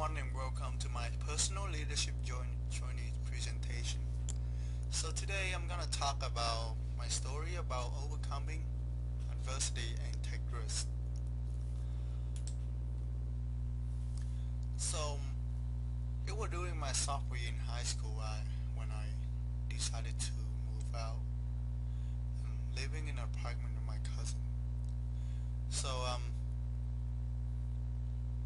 everyone, and welcome to my personal leadership journey presentation. So today I'm gonna talk about my story about overcoming adversity and take risks. So it was during my sophomore year in high school when I decided to move out and living in an apartment with my cousin. So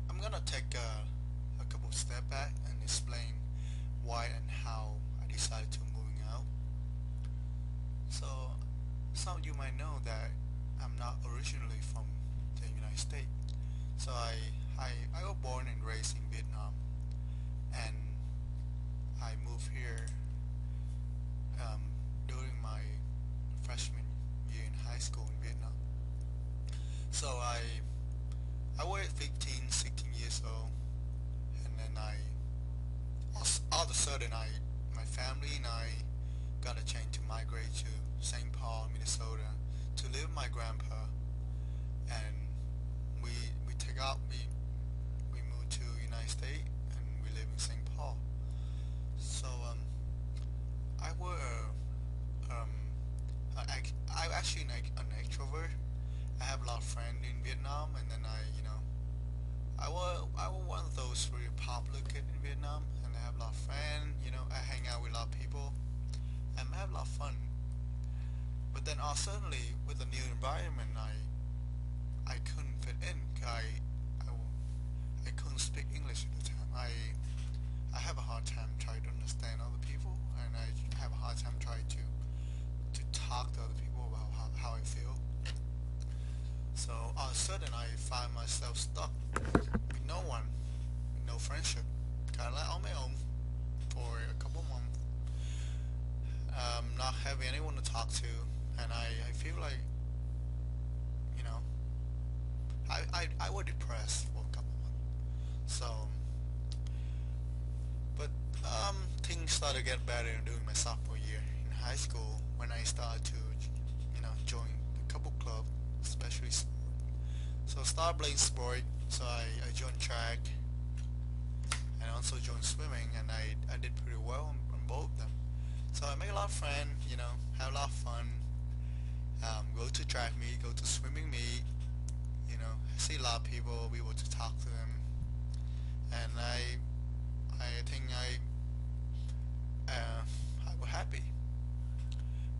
I'm gonna take a couple of steps back and explain why and how I decided to moving out. So some of you might know that I'm not originally from the United States. So I was born and raised in Vietnam, and I moved here um, during my freshman year in high school in Vietnam. So I was 15, 16 years old, and then all of a sudden my family and I got a chance to migrate to St. Paul, Minnesota, to live with my grandpa, and we we take out we moved to United States and we live in St. Paul. So I was I actually an extrovert. I have a lot of friends in Vietnam, and then I was one of those really popular kids in Vietnam, and I have a lot of friends. I hang out with a lot of people, and I have a lot of fun. But then suddenly with the new environment, I couldn't fit in. I couldn't speak English at the time. I have a hard time trying to understand other people, and I have a hard time trying to talk to other people about how I feel. So all of a sudden I find myself stuck with no one, with no friendship, kind of like on my own for a couple months, not having anyone to talk to, and I feel like, you know, I was depressed for a couple months. So, but things started to get better during my sophomore year in high school when I started to, join a couple clubs, especially sport. So I started playing sport, so I joined track and also joined swimming, and I did pretty well on both of them. So I made a lot of friends, have a lot of fun, go to track meet, go to swimming meet, I see a lot of people, be able to talk to them, and I think I was happy.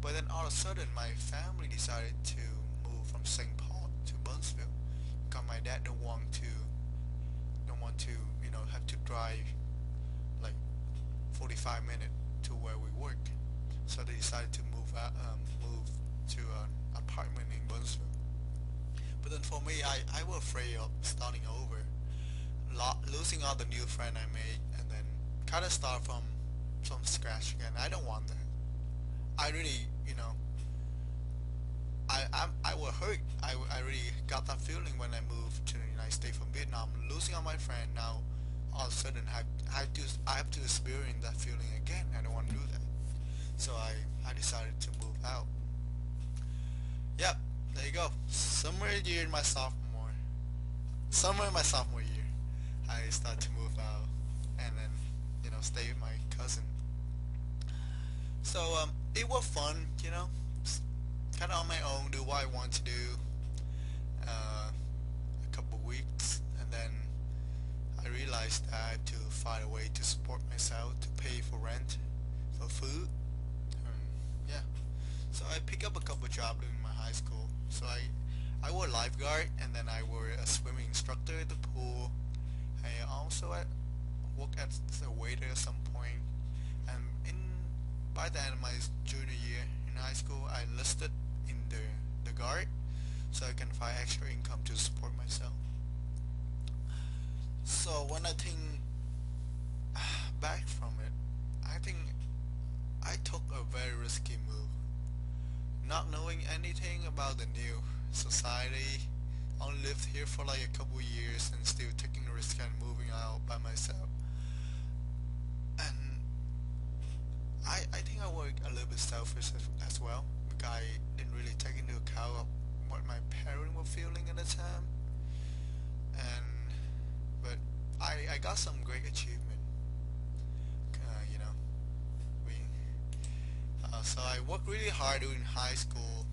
But then all of a sudden my family decided to move from St. Paul to Burnsville because my dad don't want to have to drive like 45 minutes to where we work. So they decided to move to an apartment in Burnsville. But then for me, I was afraid of starting over, losing all the new friends I made, and then kind of start from scratch again. I don't want that. I really, I was hurt. I really got that feeling when I moved to the United States from Vietnam, losing all my friends. Now, all of a sudden, I have to experience that feeling again. I don't want to do that. So I decided to move out. Yep, there you go. Somewhere in my sophomore year, I started to move out, and then stay with my cousin. So it was fun, kind of on my own, do what I want to do. A couple of weeks, and then I realized that I had to find a way to support myself, to pay for rent, for food. Yeah. So I picked up a couple of jobs in my high school. So I was a lifeguard, and then I was a swimming instructor at the pool. I also worked as a waiter at some point. And by the end of my junior year in high school, I enlisted in the guard, so I can find extra income to support myself. So when I think back from it, I think I took a very risky move, not knowing anything about the new society. I only lived here for like a couple years and still taking a risk and moving out by myself. And I think I was a little bit selfish as well, because I didn't really take into account of what my parents were feeling at the time. And but I got some great achievement. You know, we so I worked really hard during high school.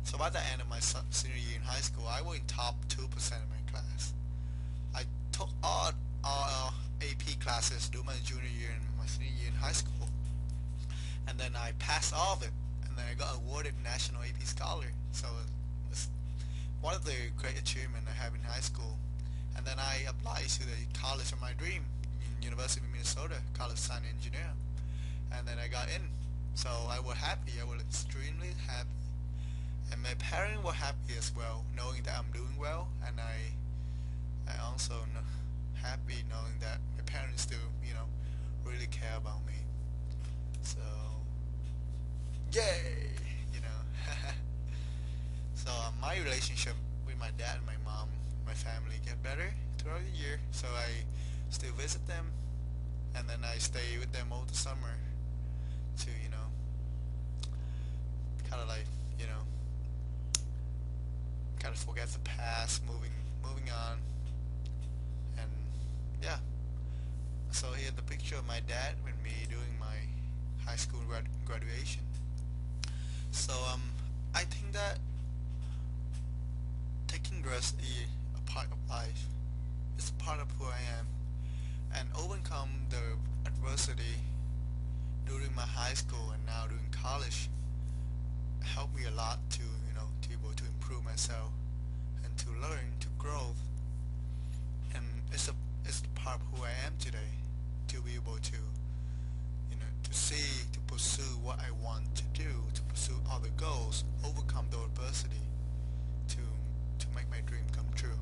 So by the end of my senior year in high school, I was in top 2% of my class. I took all AP classes during my junior year and my senior year in high school, and then I passed all of it, and then I got awarded National AP Scholar. So it's one of the great achievements I have in high school. And then I applied to the college of my dream, University of Minnesota, College of Science and Engineer, and then I got in. So I was happy. I was extremely happy, and my parents were happy as well, knowing that I'm doing well, and I also happy knowing that my parents still, really care about me. So, yay, you know. So my relationship with my dad and my mom, my family get better throughout the year. So I still visit them, and then I stay with them all the summer to, kind of like, you know, kind of forget the past, moving on, and yeah. So here's the picture of my dad with me doing my high school graduation. So I think that taking rest is a part of life. It's a part of who I am, and overcome the adversity during my high school and now during college helped me a lot to, to be able to improve myself and to learn, to grow. And it's the part of who I am today, to be able to, to see, to pursue what I want to do, to pursue other goals, overcome the adversity, to make my dream come true.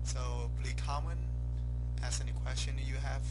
So please comment, ask any question you have.